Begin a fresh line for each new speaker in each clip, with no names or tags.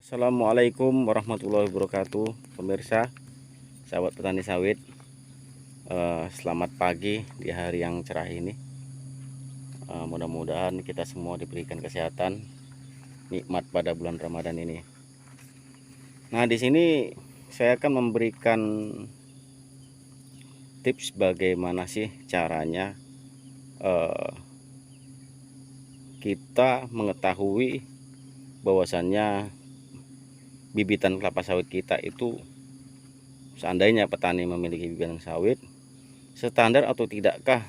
Assalamualaikum warahmatullahi wabarakatuh, pemirsa, sahabat petani sawit. Selamat pagi di hari yang cerah ini. Mudah-mudahan kita semua diberikan kesehatan, nikmat pada bulan Ramadan ini. Nah, di sini saya akan memberikan tips bagaimana sih caranya kita mengetahui bahwasannya bibitan kelapa sawit kita itu, seandainya petani memiliki bibitan sawit, standar atau tidakkah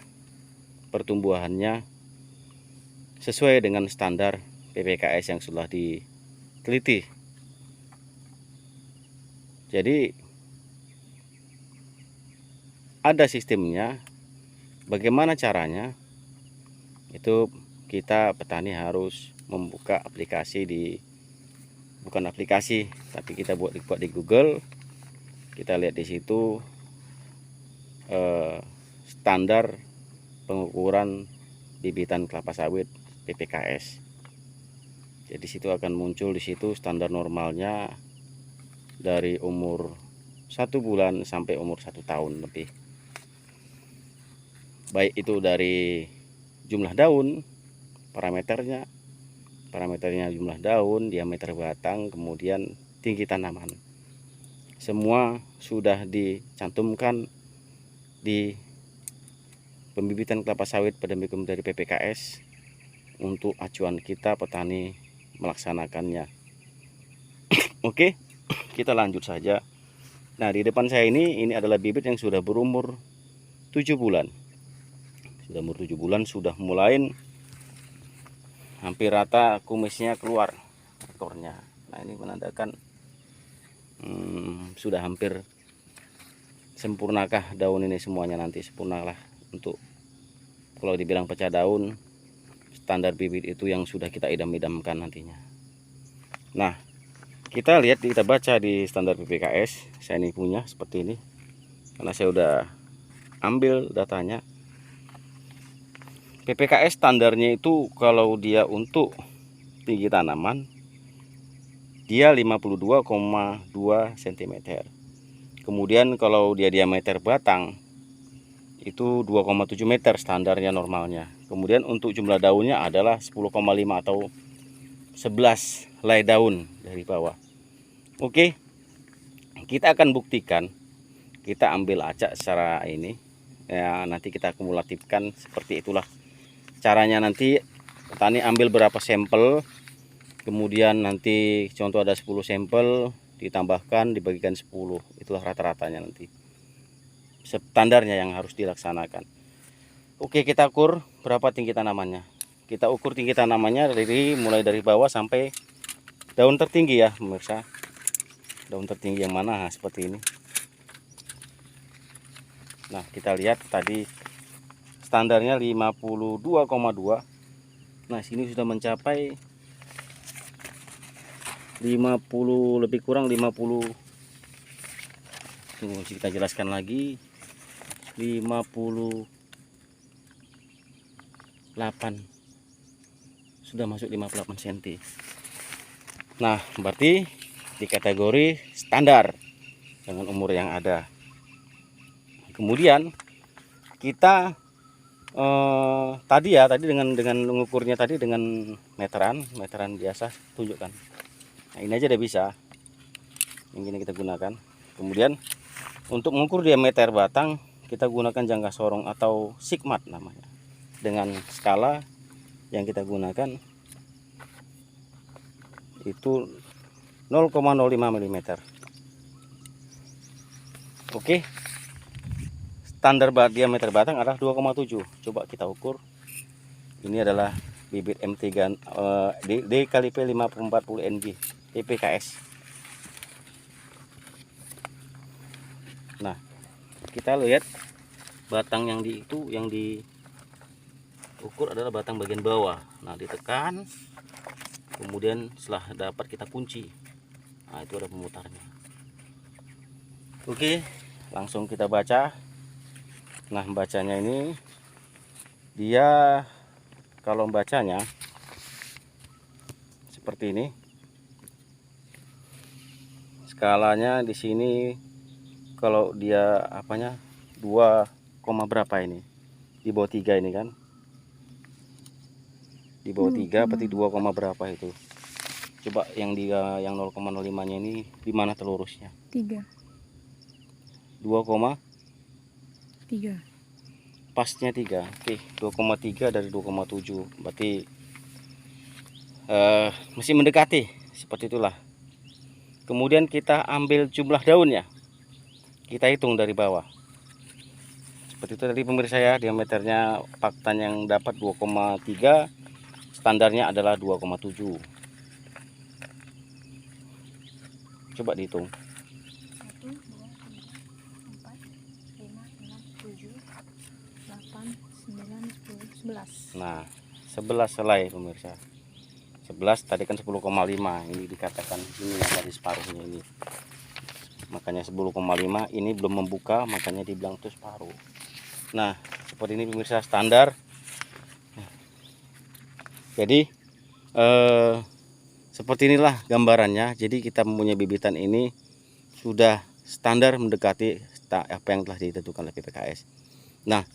pertumbuhannya sesuai dengan standar PPKS yang sudah diteliti. Jadi ada sistemnya. Bagaimana caranya? Itu kita petani harus membuka aplikasi bukan aplikasi, tapi kita buat di Google. Kita lihat di situ standar pengukuran bibitan kelapa sawit PPKS. Jadi situ akan muncul di situ standar normalnya dari umur 1 bulan sampai umur 1 tahun lebih. Baik itu dari jumlah daun, parameternya jumlah daun, diameter batang, kemudian tinggi tanaman. Semua sudah dicantumkan di pembibitan kelapa sawit pada medium dari PPKS untuk acuan kita petani melaksanakannya. Oke, kita lanjut saja. Nah, di depan saya ini adalah bibit yang sudah berumur 7 bulan. Sudah umur 7 bulan, sudah mulai hampir rata kumisnya keluar ekornya. Nah, ini menandakan sudah hampir sempurnakah daun ini semuanya. Nanti sempurnalah untuk kalau dibilang pecah daun, standar bibit itu yang sudah kita idam-idamkan nantinya. Nah, kita lihat, kita baca di standar PPKS. Saya ini punya seperti ini karena saya udah ambil datanya. PPKS standarnya itu kalau dia untuk tinggi tanaman dia 52,2 cm. Kemudian kalau dia diameter batang itu 2,7 meter standarnya normalnya. Kemudian untuk jumlah daunnya adalah 10,5 atau 11 helai daun dari bawah. Oke, kita akan buktikan. Kita ambil acak secara ini ya, nanti kita akumulatifkan seperti itulah caranya. Nanti petani ambil berapa sampel, kemudian nanti contoh ada 10 sampel, ditambahkan dibagikan 10, itulah rata-ratanya nanti standarnya yang harus dilaksanakan. Oke, kita ukur berapa tinggi tanamannya. Kita ukur tinggi tanamannya mulai dari bawah sampai daun tertinggi ya pemirsa. Daun tertinggi yang mana? Nah, seperti ini. Nah, kita lihat tadi standarnya 52,2. Nah, sini sudah mencapai 50, lebih kurang 50. Tunggu, kita jelaskan lagi. 58, sudah masuk 58 cm. Nah, berarti di kategori standar dengan umur yang ada. Kemudian kita tadi dengan mengukurnya tadi dengan meteran biasa, tunjukkan. Nah, ini aja udah bisa. Yang ini kita gunakan. Kemudian untuk mengukur diameter batang kita gunakan jangka sorong atau sigmat namanya. Dengan skala yang kita gunakan itu 0,05 mm. Oke. Standar diameter batang adalah 2,7. Coba kita ukur. Ini adalah bibit M3 DKP 540 NG PPKS. Nah, kita lihat batang yang diukur adalah batang bagian bawah. Nah, ditekan, kemudian setelah dapat kita kunci. Nah, itu ada pemutarnya. Oke, langsung kita baca. Nah, bacanya ini dia kalau bacanya seperti ini. Skalanya di sini kalau dia apanya 2, berapa ini? Di bawah 3 ini kan? Di bawah 3 berarti 2, berapa itu? Coba yang dia yang 0,05-nya ini di mana telurusnya?
3.
2,3. Pasnya 3. Oke, 2,3 dari 2,7. Berarti masih mendekati. Seperti itulah. Kemudian kita ambil jumlah daunnya. Kita hitung dari bawah. Seperti itu tadi pemirsa ya, diameternya pakan yang dapat 2,3, standarnya adalah 2,7. Coba dihitung.
1, 2, 3, 4, 5, 6, 7, 8, 9, 10, 11.
Nah, 11 selai pemirsa. 11 tadi kan 10,5. Ini dikatakan ini yang tadi separuhnya ini. Makanya 10,5 ini belum membuka, makanya dibilang itu separuh. Nah, seperti ini pemirsa standar. Jadi seperti inilah gambarannya. Jadi kita mempunyai bibitan ini sudah standar mendekati apa yang telah ditentukan oleh PPKS. Nah,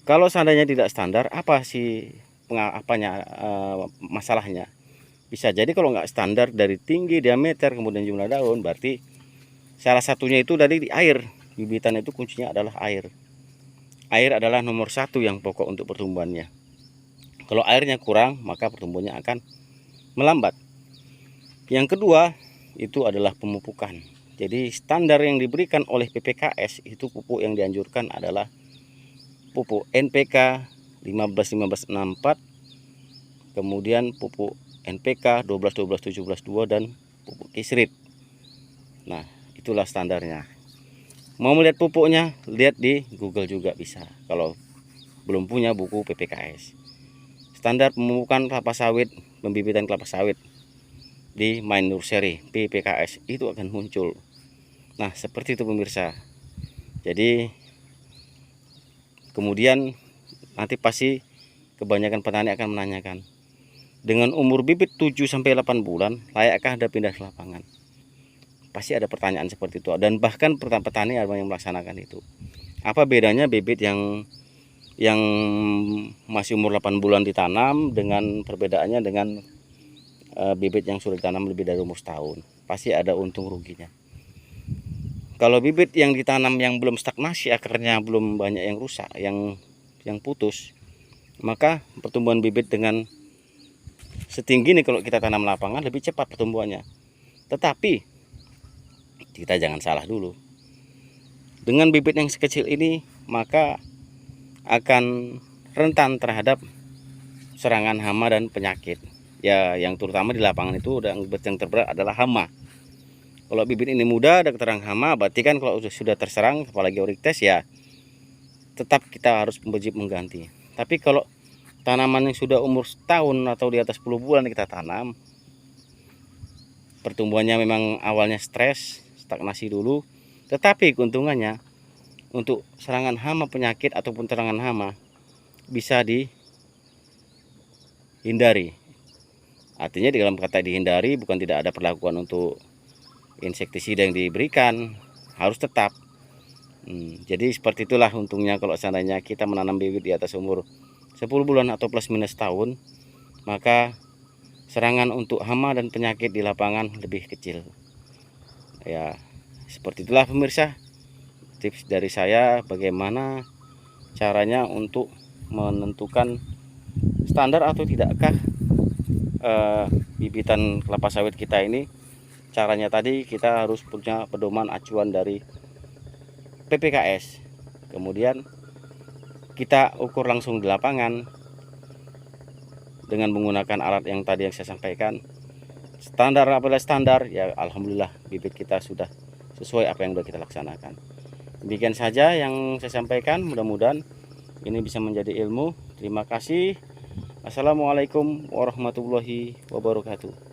kalau seandainya tidak standar, apa sih masalahnya? Bisa jadi kalau nggak standar dari tinggi, diameter, kemudian jumlah daun, berarti salah satunya itu dari air. Bibitan itu kuncinya adalah air. Air adalah nomor 1 yang pokok untuk pertumbuhannya. Kalau airnya kurang, maka pertumbuhannya akan melambat. Yang kedua itu adalah pemupukan. Jadi standar yang diberikan oleh PPKS itu pupuk yang dianjurkan adalah pupuk NPK 15-15-64, kemudian pupuk NPK 12-12-17-2 dan pupuk Kisrit. Nah, itulah standarnya. Mau melihat pupuknya, lihat di Google juga bisa kalau belum punya buku PPKS. Standar pemupukan kelapa sawit, pembibitan kelapa sawit di My Nursery PPKS itu akan muncul. Nah, seperti itu pemirsa. Jadi kemudian nanti pasti kebanyakan petani akan menanyakan, dengan umur bibit 7-8 bulan layakkah Anda pindah ke lapangan? Pasti ada pertanyaan seperti itu, dan bahkan petani ada yang melaksanakan itu. Apa bedanya bibit yang masih umur 8 bulan ditanam dengan perbedaannya dengan bibit yang sudah ditanam lebih dari umur setahun? Pasti ada untung ruginya. Kalau bibit yang ditanam yang belum stagnasi, akarnya belum banyak yang rusak, yang putus, maka pertumbuhan bibit dengan setinggi ini kalau kita tanam lapangan lebih cepat pertumbuhannya. Tetapi kita jangan salah dulu. Dengan bibit yang sekecil ini, maka akan rentan terhadap serangan hama dan penyakit. Ya, yang terutama di lapangan itu yang terberat adalah hama. Kalau bibit ini muda ada keterang hama, berarti kan kalau sudah terserang, apalagi oriktes, ya tetap kita harus wajib mengganti. Tapi kalau tanaman yang sudah umur setahun atau di atas 10 bulan kita tanam, pertumbuhannya memang awalnya stres, stagnasi dulu, tetapi keuntungannya untuk serangan hama penyakit ataupun serangan hama bisa dihindari. Artinya di dalam kata dihindari bukan tidak ada perlakuan untuk insektisida yang diberikan, harus tetap. Jadi seperti itulah untungnya kalau seandainya kita menanam bibit di atas umur 10 bulan atau plus minus tahun, maka serangan untuk hama dan penyakit di lapangan lebih kecil. Ya, seperti itulah pemirsa tips dari saya bagaimana caranya untuk menentukan standar atau tidakkah bibitan kelapa sawit kita ini. Caranya tadi kita harus punya pedoman acuan dari PPKS, kemudian kita ukur langsung di lapangan dengan menggunakan alat yang tadi yang saya sampaikan. Standar apabila standar, ya alhamdulillah bibit kita sudah sesuai apa yang sudah kita laksanakan. Demikian saja yang saya sampaikan, mudah-mudahan ini bisa menjadi ilmu. Terima kasih. Assalamualaikum warahmatullahi wabarakatuh.